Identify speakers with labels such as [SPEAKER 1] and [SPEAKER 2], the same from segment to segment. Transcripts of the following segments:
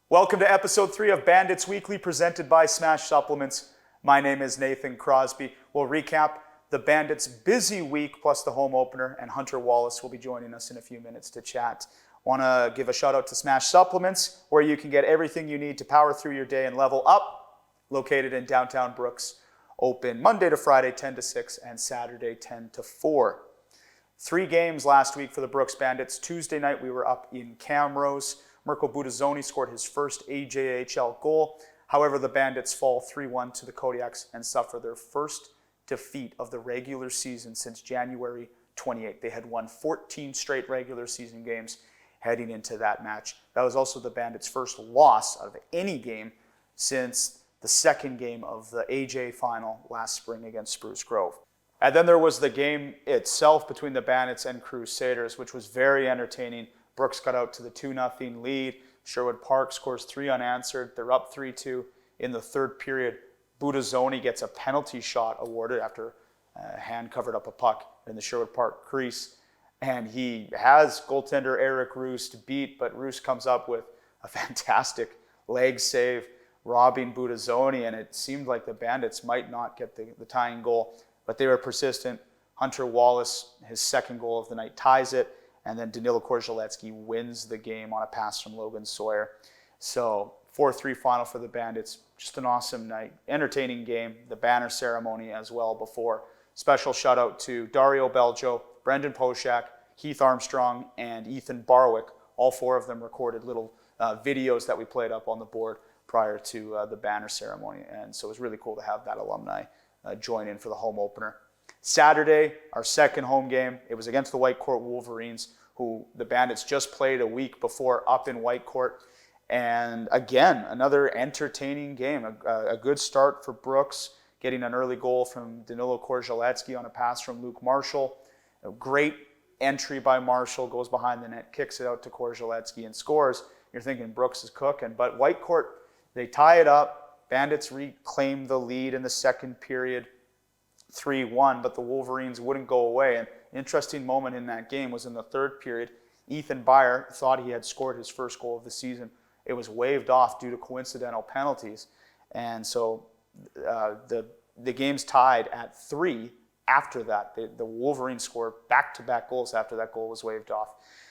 [SPEAKER 1] Welcome to episode 3 of Bandits Weekly, presented by Smash Supplements. My name is Nathan Crosby. We'll recap the Bandits' busy week plus the home opener, and Hunter Wallace will be joining us in a few minutes to chat. Want to give a shout out to Smash Supplements, where you can get everything you need to power through your day and level up, located in downtown Brooks, open Monday to Friday 10 to 6 and Saturday 10 to 4. 3 games last week for the Brooks Bandits. Tuesday night we were up in Camrose. Mirko Budazzoni scored his first AJHL goal. However, the Bandits fall 3-1 to the Kodiaks and suffer their first defeat of the regular season since January 28th. They had won 14 straight regular season games heading into that match. That was also the Bandits' first loss out of any game since the second game of the AJ final last spring against Spruce Grove. And then there was the game itself between the Bandits and Crusaders, which was very entertaining. Brooks got out to the 2-0 lead. Sherwood Park scores 3 unanswered. They're up 3-2 in the third period. Budazzoni gets a penalty shot awarded after a hand covered up a puck in the Sherwood Park crease. And he has goaltender Eric Roost beat, but Roost comes up with a fantastic leg save, robbing Budazzoni, and it seemed like the Bandits might not get the tying goal, but they were persistent. Hunter Wallace, his second goal of the night, ties it. And then Danilo Korzaletsky wins the game on a pass from Logan Sawyer. So 4-3 final for the Bandits. Just an awesome night. Entertaining game. The banner ceremony as well before. Special shout out to Dario Beljo, Brendan Poshak, Keith Armstrong, and Ethan Barwick. All 4 of them recorded little videos that we played up on the board prior to the banner ceremony. And so it was really cool to have that alumni join in for the home opener. Saturday, our second home game, it was against the Whitecourt Wolverines, who the Bandits just played a week before up in Whitecourt. And again, another entertaining game, a good start for Brooks, getting an early goal from Danilo Korzaletsky on a pass from Luke Marshall. A great entry by Marshall, goes behind the net, kicks it out to Korzaletsky and scores. You're thinking Brooks is cooking, but Whitecourt, they tie it up. Bandits reclaim the lead in the second period. 3-1, but the Wolverines wouldn't go away. An interesting moment in that game was in the third period. Ethan Beyer thought he had scored his first goal of the season. It was waved off due to coincidental penalties. And so the game's tied at 3 after that. The Wolverines scored back-to-back goals after that goal was waved off.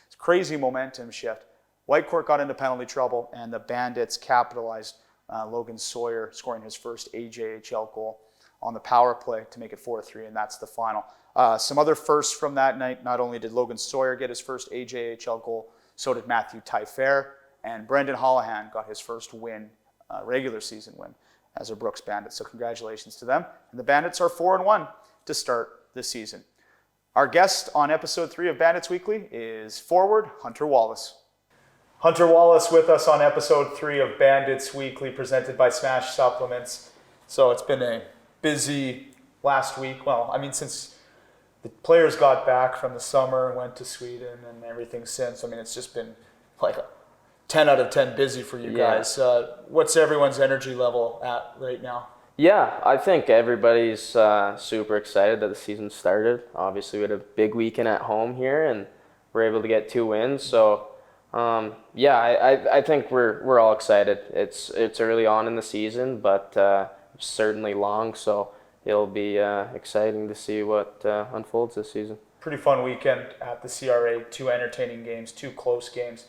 [SPEAKER 1] It's a crazy momentum shift. Whitecourt got into penalty trouble, and the Bandits capitalized. Logan Sawyer scoring his first AJHL goal on the power play to make it 4-3, and that's the final. Some other firsts from that night. Not only did Logan Sawyer get his first AJHL goal, so did Matthew Tyfair, and Brendan Holohan got his first win, regular season win, as a Brooks Bandit. So congratulations to them. And the Bandits are 4-1 to start the season. Our guest on episode 3 of Bandits Weekly is forward Hunter Wallace. Hunter Wallace with us on episode 3 of Bandits Weekly, presented by Smash Supplements. So it's been a busy last week. Well, I mean, since the players got back from the summer and went to Sweden and everything since, I mean, it's just been like a 10 out of 10 busy for you guys. What's everyone's energy level at right now?
[SPEAKER 2] Yeah, I think everybody's super excited that the season started. Obviously, we had a big weekend at home here, and we're able to get 2 wins. So, I think we're all excited. It's early on in the season, but certainly long, so it'll be exciting to see what unfolds this season.
[SPEAKER 1] Pretty fun weekend at the CRA, 2 entertaining games, 2 close games.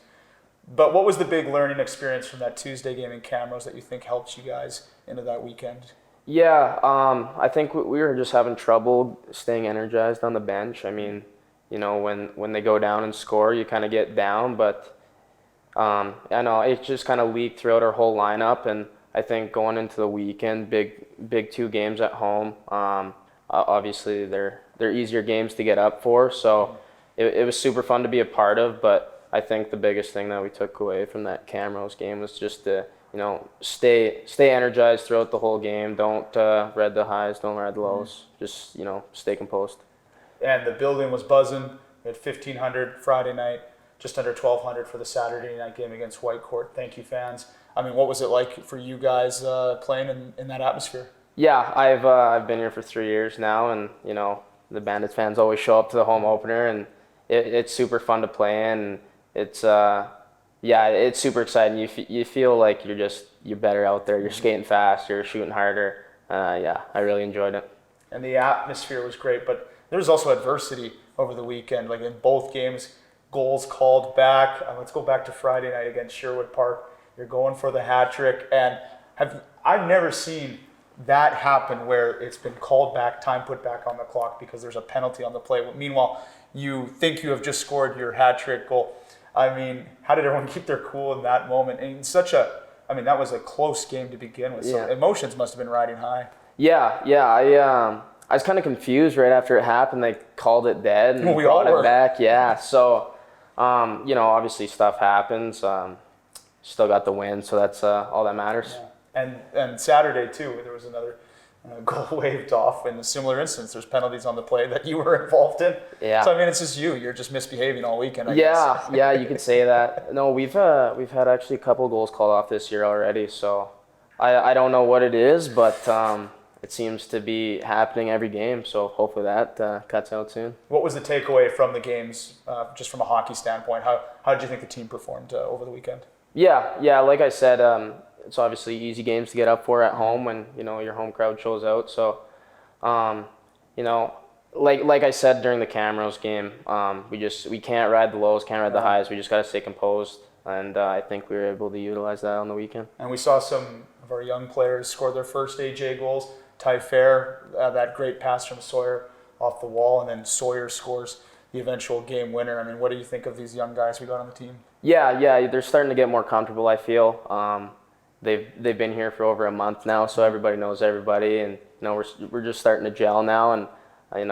[SPEAKER 1] But what was the big learning experience from that Tuesday game in Camrose that you think helped you guys into that weekend?
[SPEAKER 2] Yeah, I think we were just having trouble staying energized on the bench. I mean, you know, when they go down and score, you kind of get down, but I know it just kind of leaked throughout our whole lineup, and I think going into the weekend, big 2 games at home. Obviously, they're easier games to get up for, so it was super fun to be a part of. But I think the biggest thing that we took away from that Camrose game was just to stay energized throughout the whole game. Don't ride the highs, don't ride the lows. Just stay composed.
[SPEAKER 1] And the building was buzzing. We had 1,500 Friday night, just under 1,200 for the Saturday night game against Whitecourt. Thank you, fans. I mean, what was it like for you guys playing in that atmosphere?
[SPEAKER 2] Yeah, I've been here for 3 years now, and the Bandits fans always show up to the home opener, and it's super fun to play in. It's Yeah, it's super exciting. You feel like you're better out there. You're skating fast. You're shooting harder. Yeah, I really enjoyed it.
[SPEAKER 1] And the atmosphere was great, but there was also adversity over the weekend. Like in both games, goals called back. Let's go back to Friday night against Sherwood Park. You're going for the hat trick, and I've never seen that happen where it's been called back, time put back on the clock because there's a penalty on the play. Meanwhile, you think you have just scored your hat trick goal. I mean, how did everyone keep their cool in that moment? And that was a close game to begin with. So
[SPEAKER 2] Yeah.
[SPEAKER 1] emotions must have been riding high.
[SPEAKER 2] Yeah. I was kind of confused right after it happened. They called it dead and
[SPEAKER 1] We all
[SPEAKER 2] brought
[SPEAKER 1] were.
[SPEAKER 2] it back. Yeah. So, obviously stuff happens. Still got the win, so that's all that matters.
[SPEAKER 1] And Saturday too, there was another goal waved off in a similar instance. There's penalties on the play that you were involved in.
[SPEAKER 2] Yeah.
[SPEAKER 1] So I mean, it's just you're just misbehaving all weekend. I guess.
[SPEAKER 2] Yeah, you could say that. No, we've had actually a couple goals called off this year already. So I don't know what it is, but it seems to be happening every game. So hopefully that cuts out soon.
[SPEAKER 1] What was the takeaway from the games, just from a hockey standpoint? How did you think the team performed over the weekend?
[SPEAKER 2] Yeah. Like I said, it's obviously easy games to get up for at home when your home crowd shows out. So, like I said during the Camrose game, we can't ride the lows, can't ride the highs. We just got to stay composed, and I think we were able to utilize that on the weekend.
[SPEAKER 1] And we saw some of our young players score their first AJ goals. Ty Fair, that great pass from Sawyer off the wall, and then Sawyer scores the eventual game winner. I mean, what do you think of these young guys we got on the team?
[SPEAKER 2] Yeah, they're starting to get more comfortable, I feel. They've been here for over a month now, so everybody knows everybody, and we're just starting to gel now, and I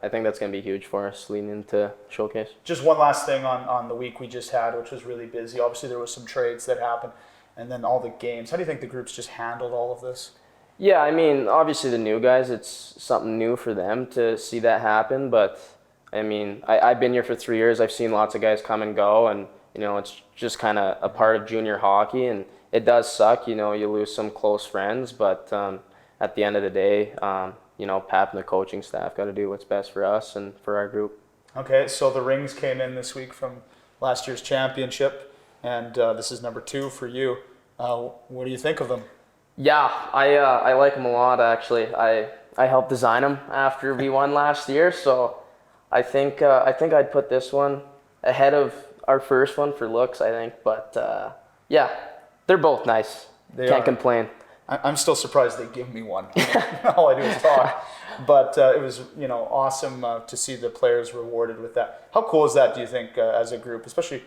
[SPEAKER 2] think that's going to be huge for us leading into Showcase.
[SPEAKER 1] Just one last thing on the week we just had, which was really busy. Obviously, there was some trades that happened, and then all the games. How do you think the groups just handled all of this?
[SPEAKER 2] Yeah, I mean, obviously the new guys, it's something new for them to see that happen, but I mean, I've been here for 3 years. I've seen lots of guys come and go, and it's just kind of a part of junior hockey, and it does suck. You lose some close friends, but at the end of the day, Pap and the coaching staff got to do what's best for us and for our group.
[SPEAKER 1] Okay, so the rings came in this week from last year's championship, and this is number 2 for you. What do you think of them?
[SPEAKER 2] Yeah, I like them a lot, actually. I helped design them after we won last year, so I think I'd put this one ahead of our first one for looks, I think. But yeah, they're both nice. Can't complain.
[SPEAKER 1] I'm still surprised they give me one. All I do is talk. But it was awesome to see the players rewarded with that. How cool is that, do you think, as a group, especially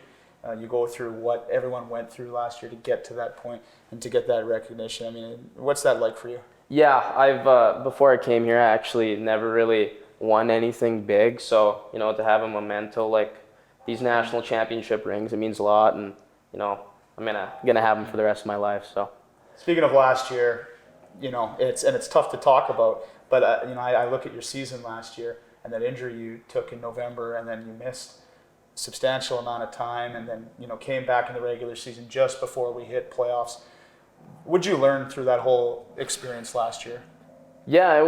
[SPEAKER 1] you go through what everyone went through last year to get to that point and to get that recognition? I mean, what's that like for you?
[SPEAKER 2] Yeah, I've before I came here, I actually never really won anything big. So to have a memento like these national championship rings, it means a lot, and I'm gonna have them for the rest of my life. So.
[SPEAKER 1] Speaking of last year, it's tough to talk about, but I look at your season last year and that injury you took in November, and then you missed a substantial amount of time, and then came back in the regular season just before we hit playoffs. What'd you learn through that whole experience last year?
[SPEAKER 2] Yeah, it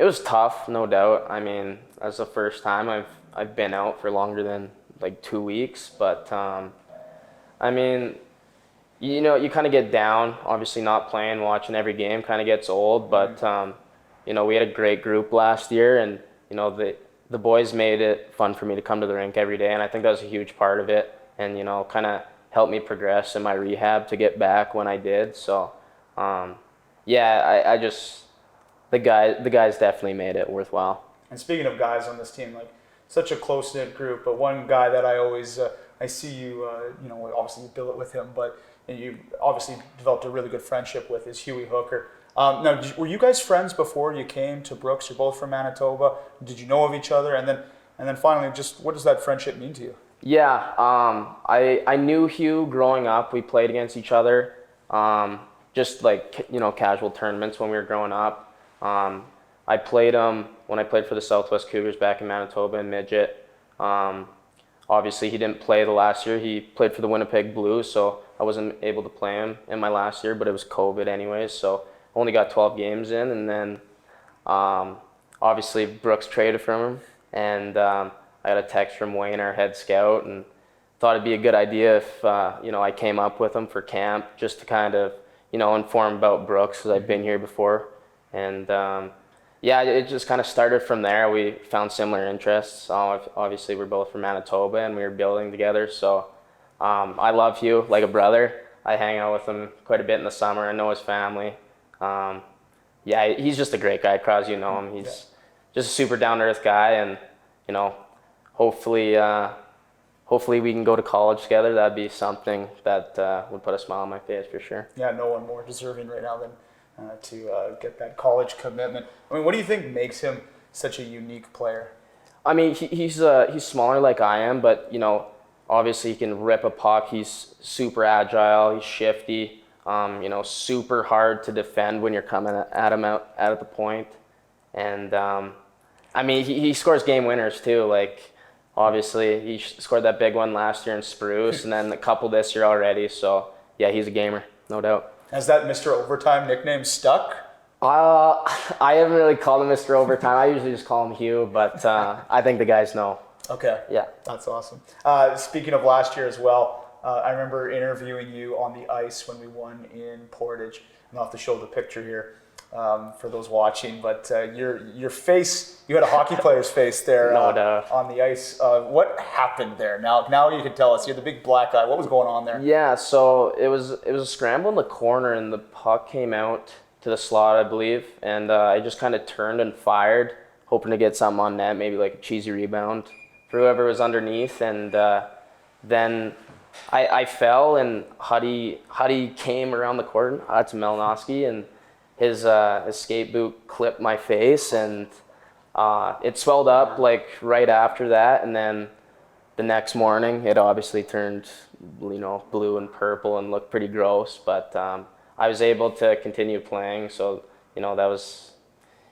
[SPEAKER 2] was tough, no doubt. I mean, that's the first time I've been out for longer than like 2 weeks, but I mean. You kind of get down, obviously not playing, watching every game kind of gets old, but, we had a great group last year, and, the boys made it fun for me to come to the rink every day, and I think that was a huge part of it, and, kind of helped me progress in my rehab to get back when I did. So, I just, the guys definitely made it worthwhile.
[SPEAKER 1] And speaking of guys on this team, like such a close-knit group, but one guy that I always, I see you, obviously you bill it with him, but and you obviously developed a really good friendship with is Huey Hooker. Now, were you guys friends before you came to Brooks? You're both from Manitoba. Did you know of each other? And then finally, just what does that friendship mean to you?
[SPEAKER 2] Yeah, I knew Hugh growing up. We played against each other, just like casual tournaments when we were growing up. I played him when I played for the Southwest Cougars back in Manitoba in midget. Obviously, he didn't play the last year. He played for the Winnipeg Blues, so I wasn't able to play him in my last year, but it was COVID anyways, so only got 12 games in, and then obviously Brooks traded from him, and I got a text from Wayne, our head scout, and thought it'd be a good idea if I came up with him for camp just to kind of inform about Brooks because I've been here before, and it just kind of started from there. We found similar interests. Obviously, we're both from Manitoba and we were building together. So I love Hugh like a brother. I hang out with him quite a bit in the summer. I know his family. He's just a great guy. Krause, you know him. He's just a super down-to-earth guy, and hopefully we can go to college together. That'd be something that would put a smile on my face for sure.
[SPEAKER 1] Yeah, no one more deserving right now than to get that college commitment. I mean, what do you think makes him such a unique player?
[SPEAKER 2] I mean, he's smaller like I am, but obviously he can rip a puck. He's super agile. He's shifty. Super hard to defend when you're coming at him out at the point. And I mean, he scores game winners too. Like obviously he scored that big one last year in Spruce, and then a couple this year already. So yeah, he's a gamer, no doubt.
[SPEAKER 1] Has that Mr. Overtime nickname stuck?
[SPEAKER 2] I haven't really called him Mr. Overtime. I usually just call him Hugh, but I think the guys know.
[SPEAKER 1] Okay.
[SPEAKER 2] Yeah.
[SPEAKER 1] That's awesome. Speaking of last year as well, I remember interviewing you on the ice when we won in Portage. I'll have to show the picture here for those watching, but your face, you had a hockey player's face there
[SPEAKER 2] No doubt.
[SPEAKER 1] on the ice. What happened there? Now you can tell us. You had the big black eye. What was going on there?
[SPEAKER 2] Yeah, so it was a scramble in the corner, and the puck came out to the slot, I believe, and I just kind of turned and fired, hoping to get something on net, maybe like a cheesy rebound for whoever was underneath, and then I fell, and Huddy came around the court. That's Malinowski, and his skate boot clipped my face, and it swelled up like right after that, and then the next morning it obviously turned blue and purple and looked pretty gross, but I was able to continue playing, so that was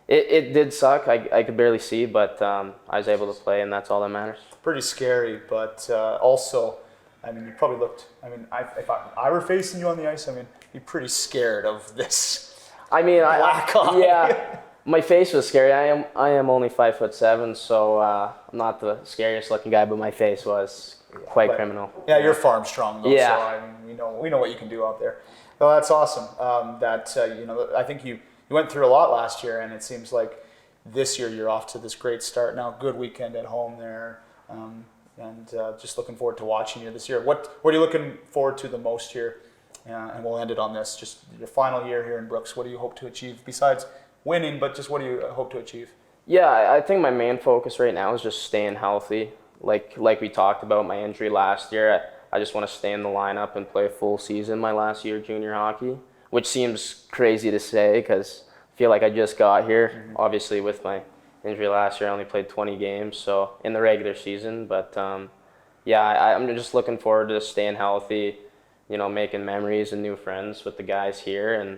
[SPEAKER 2] it did suck. I could barely see, but I was able to play, and that's all that matters.
[SPEAKER 1] Pretty scary, but also, I mean, you probably looked. I mean, if I were facing you on the ice, I mean, you're pretty scared of this.
[SPEAKER 2] I mean,
[SPEAKER 1] black eye.
[SPEAKER 2] Yeah, my face was scary. I am only 5'7", so I'm not the scariest looking guy, but my face was quite criminal.
[SPEAKER 1] Yeah, you're farm strong though.
[SPEAKER 2] Yeah.
[SPEAKER 1] So I mean, we know what you can do out there. Well, that's awesome. I think you went through a lot last year, and it seems like this year you're off to this great start. Now, good weekend at home there, and just looking forward to watching you this year. What are you looking forward to the most here? And we'll end it on this. Just your final year here in Brooks. What do you hope to achieve besides winning? But just what do you hope to achieve?
[SPEAKER 2] Yeah, I think my main focus right now is just staying healthy. Like we talked about my injury last year, I just want to stay in the lineup and play a full season my last year of junior hockey, which seems crazy to say because I feel like I just got here. Mm-hmm. Obviously, with my injury last year, I only played 20 games, so in the regular season. But I'm just looking forward to staying healthy, making memories and new friends with the guys here, and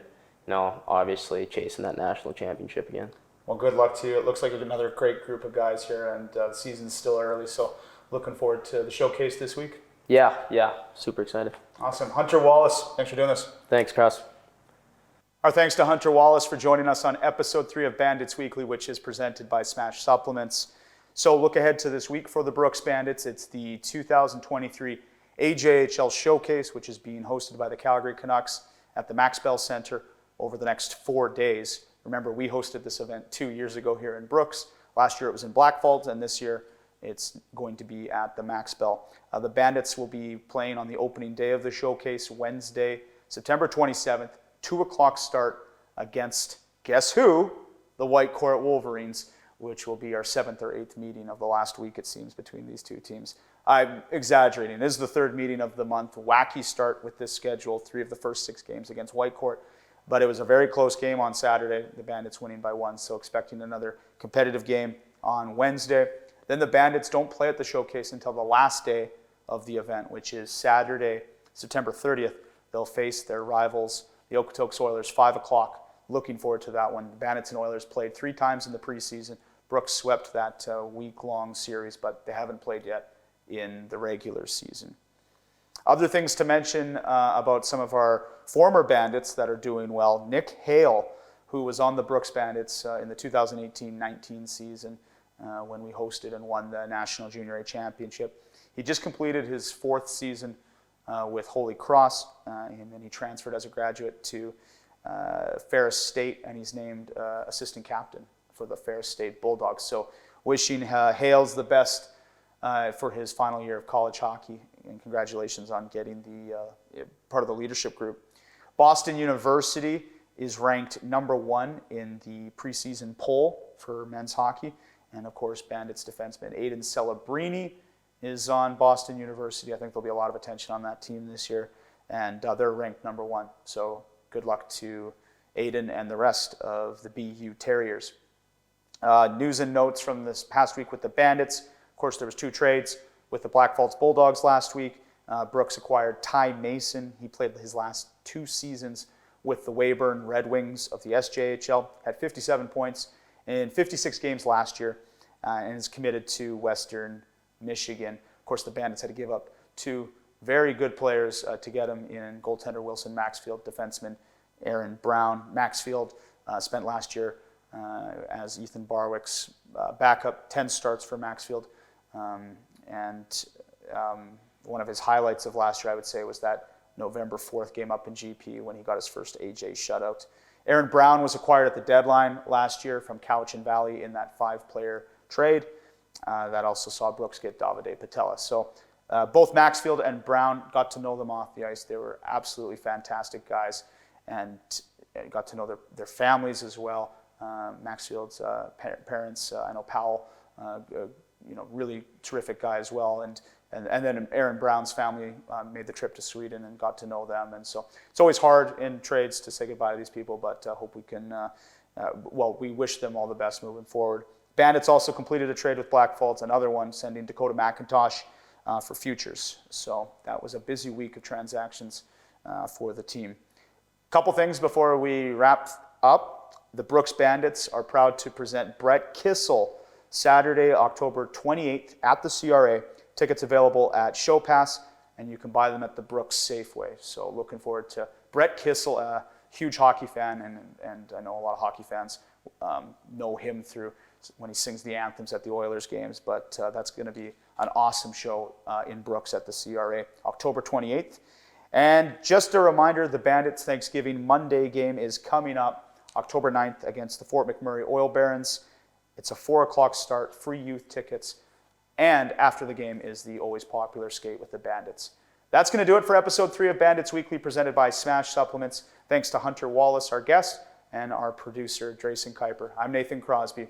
[SPEAKER 2] obviously chasing that national championship again.
[SPEAKER 1] Well, good luck to you. It looks like another great group of guys here, and the season's still early, so looking forward to the showcase this week.
[SPEAKER 2] Yeah, super excited.
[SPEAKER 1] Awesome. Hunter Wallace, thanks for doing this.
[SPEAKER 2] Thanks, Krause.
[SPEAKER 1] Our thanks to Hunter Wallace for joining us on episode 3 of Bandits Weekly, which is presented by Smash Supplements. So look ahead to this week for the Brooks Bandits. It's the 2023 AJHL Showcase, which is being hosted by the Calgary Canucks at the Max Bell Center over the next 4 days. Remember, we hosted this event 2 years ago here in Brooks. Last year it was in Blackfalds, and this year it's going to be at the Max Bell. The Bandits will be playing on the opening day of the showcase, Wednesday, September 27th, 2 o'clock start against, guess who? The Whitecourt Wolverines, which will be our 7th or 8th meeting of the last week, it seems, between these two teams. I'm exaggerating. This is the 3rd meeting of the month. Wacky start with this schedule, 3 of the first 6 games against Whitecourt. But it was a very close game on Saturday, the Bandits winning by 1, so expecting another competitive game on Wednesday. Then the Bandits don't play at the showcase until the last day of the event, which is Saturday, September 30th. They'll face their rivals, the Okotoks Oilers, 5 o'clock. Looking forward to that one. The Bandits and Oilers played 3 times in the preseason. Brooks swept that week-long series, but they haven't played yet in the regular season. Other things to mention about some of our former Bandits that are doing well. Nick Hale, who was on the Brooks Bandits in the 2018-19 season when we hosted and won the National Junior A Championship. He just completed his 4th season with Holy Cross, and then he transferred as a graduate to Ferris State, and he's named assistant captain for the Ferris State Bulldogs. So wishing Hales the best for his final year of college hockey, and congratulations on getting the part of the leadership group. Boston University is ranked number 1 in the preseason poll for men's hockey, and of course Bandits defenseman Aiden Celebrini is on Boston University. I think there'll be a lot of attention on that team this year, and they're ranked number 1. So good luck to Aiden and the rest of the BU Terriers. News and notes from this past week with the Bandits. Of course, there was 2 trades with the Black Falls Bulldogs last week. Brooks acquired Ty Mason. He played his last 2 seasons with the Weyburn Red Wings of the SJHL, had 57 points in 56 games last year, and is committed to Western Michigan. Of course, the Bandits had to give up 2 very good players to get him in goaltender Wilson Maxfield, defenseman Aaron Brown. Maxfield spent last year as Ethan Barwick's backup, 10 starts for Maxfield. And one of his highlights of last year, I would say, was that November 4th game up in GP when he got his first AJ shutout. Aaron Brown was acquired at the deadline last year from Cowichan Valley in that 5-player trade. That also saw Brooks get Davide Patella. So both Maxfield and Brown, got to know them off the ice. They were absolutely fantastic guys, and got to know their families as well. Maxfield's parents, I know Powell, really terrific guy as well. And then Aaron Brown's family made the trip to Sweden and got to know them. And so it's always hard in trades to say goodbye to these people, but hope we can, we wish them all the best moving forward. Bandits also completed a trade with Black Falls, another one, sending Dakota McIntosh for futures. So that was a busy week of transactions for the team. Couple things before we wrap up. The Brooks Bandits are proud to present Brett Kissel Saturday, October 28th at the CRA. Tickets available at Show Pass, and you can buy them at the Brooks Safeway. So looking forward to Brett Kissel, a huge hockey fan, and I know a lot of hockey fans know him through when he sings the anthems at the Oilers games, but that's going to be an awesome show in Brooks at the CRA, October 28th. And just a reminder, the Bandits Thanksgiving Monday game is coming up October 9th against the Fort McMurray Oil Barons. It's a 4 o'clock start, free youth tickets, and after the game is the always popular skate with the Bandits. That's going to do it for episode 3 of Bandits Weekly, presented by Smash Supplements. Thanks to Hunter Wallace, our guest, and our producer, Drayson Kuiper. I'm Nathan Crosby.